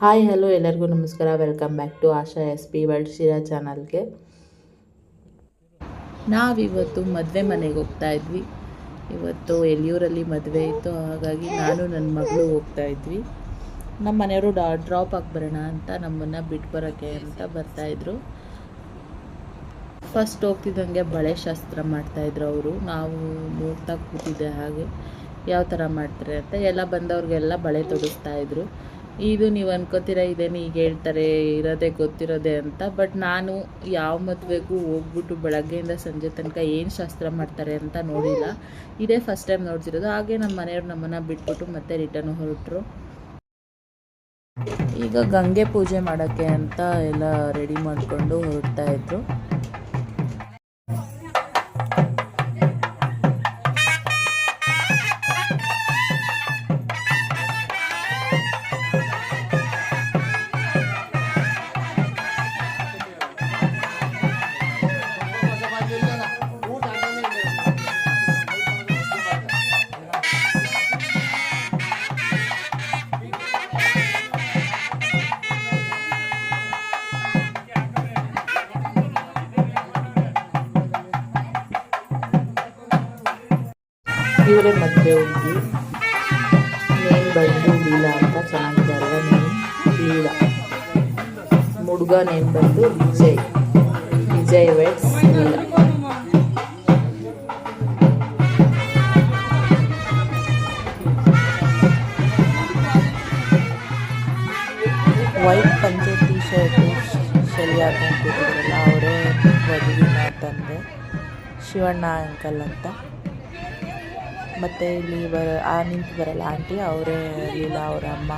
Hi hello ಎಲ್ಲರಿಗೂ ನಮಸ್ಕಾರ. Welcome back to Asha SP world Shira ಚಾನಲ್ಗೆ. ನಾವಿವತ್ತು ಮದುವೆ ಮನೆಗೆ ಹೋಗ್ತಾ ಇದ್ವಿ. ಇವತ್ತು ಎಲ್ಲಿಯೂರಲ್ಲಿ ಮದುವೆ ಇತ್ತು, ಹಾಗಾಗಿ ನಾನು ನನ್ನ ಮಗಳು ಹೋಗ್ತಾ ಇದ್ವಿ. ನಮ್ಮ ಮನೆಯವರು ಡ್ರಾಪ್ ಆಗಿ ಬರೋಣ ಅಂತ ನಮ್ಮನ್ನು ಬಿಟ್ಟು ಬರೋಕ್ಕೆ ಅಂತ ಬರ್ತಾಯಿದ್ರು. ಫಸ್ಟ್ ಹೋಗ್ತಿದ್ದಂಗೆ ಬಳೆ ಶಾಸ್ತ್ರ ಮಾಡ್ತಾಯಿದ್ರು ಅವರು. ನಾವು ನೋಡ್ತಾ ಕೂತಿದ್ದೆ ಹಾಗೆ ಯಾವ ಥರ ಮಾಡ್ತಾರೆ ಅಂತ. ಎಲ್ಲ ಬಂದವ್ರಿಗೆಲ್ಲ ಬಳೆ ತೊಡಿಸ್ತಾಯಿದ್ರು. ಇದು ನೀವು ಅನ್ಕೋತೀರ ಇದೇನು ಈಗ ಹೇಳ್ತಾರೆ, ಇರೋದೇ ಗೊತ್ತಿರೋದೆ ಅಂತ. ಬಟ್ ನಾನು ಯಾವ ಮದುವೆಗೂ ಹೋಗ್ಬಿಟ್ಟು ಬೆಳಗ್ಗೆಯಿಂದ ಸಂಜೆ ತನಕ ಏನು ಶಾಸ್ತ್ರ ಮಾಡ್ತಾರೆ ಅಂತ ನೋಡಿಲ್ಲ. ಇದೇ ಫಸ್ಟ್ ಟೈಮ್ ನೋಡ್ತಿರೋದು. ಹಾಗೆ ನಮ್ಮ ಮನೆಯವ್ರು ನಮ್ಮನ್ನು ಬಿಟ್ಬಿಟ್ಟು ಮತ್ತೆ ರಿಟರ್ನ್ ಹೊರಟರು. ಈಗ ಗಂಗೆ ಪೂಜೆ ಮಾಡೋಕ್ಕೆ ಅಂತ ಎಲ್ಲ ರೆಡಿ ಮಾಡಿಕೊಂಡು ಹೊರಡ್ತಾ ಇದ್ರು. ಇವರೇ ಮದುವೆ ಹೋಗಿ ನೇಮ್ ಬಂದು ಲೀಲಾ ಅಂತ ಚೆನ್ನಾಗಿದ್ದಾರಲ್ಲ, ನೇಮ್ ಲೀಲಾ. ಹುಡುಗ ನೇಮ್ ಬಂದು ವಿಜಯ್ ವೆಡ್ಸ್ ಲೀಲಾ. ವೈಟ್ ಪಂಚೆ ಟೀ ಶರ್ಟು ಶೆಲಿ ಹಾಕೊಂಡ್ಬಿಟ್ಟಿದ್ರಲ್ಲ, ಅವರೇ ವಧುವಿನ ತಂದೆ ಶಿವಣ್ಣ ಅಂಕಲ್ ಅಂತ. ಮತ್ತು ಇಲ್ಲಿ ನಿಂತಿದ್ದಾರಲ್ಲ ಆಂಟಿ, ಅವರೇ ಲೀಲಾ ಅವರ ಅಮ್ಮ.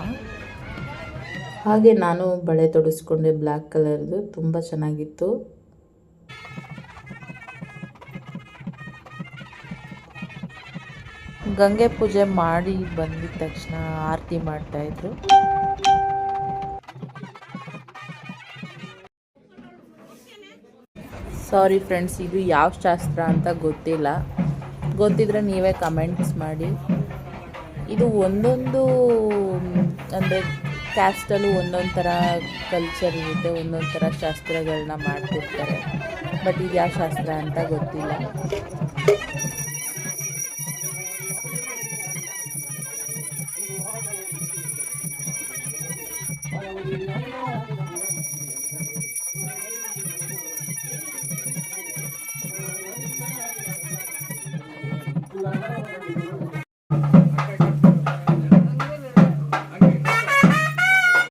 ಹಾಗೆ ನಾನು ಬಳೆ ತೊಡಿಸ್ಕೊಂಡೆ, ಬ್ಲ್ಯಾಕ್ ಕಲರ್ದು, ತುಂಬ ಚೆನ್ನಾಗಿತ್ತು. ಗಂಗೆ ಪೂಜೆ ಮಾಡಿ ಬಂದಿದ ತಕ್ಷಣ ಆರತಿ ಮಾಡ್ತಾಯಿದ್ರು. ಸಾರಿ ಫ್ರೆಂಡ್ಸ್, ಇದು ಯಾವ ಶಾಸ್ತ್ರ ಅಂತ ಗೊತ್ತಿಲ್ಲ. ಗೊತ್ತಿದ್ರೆ ನೀವೇ ಕಮೆಂಟ್ಸ್ ಮಾಡಿ. ಇದು ಒಂದೊಂದು ಅಂದರೆ ಕ್ಯಾಸ್ಟಲ್ಲೂ ಒಂದೊಂದು ಥರ ಕಲ್ಚರ್ ಇರುತ್ತೆ, ಒಂದೊಂದು ಥರ ಶಾಸ್ತ್ರಗಳನ್ನ ಮಾಡ್ತಿರ್ತಾರೆ. ಬಟ್ ಇದು ಯಾವ ಶಾಸ್ತ್ರ ಅಂತ ಗೊತ್ತಿಲ್ಲ.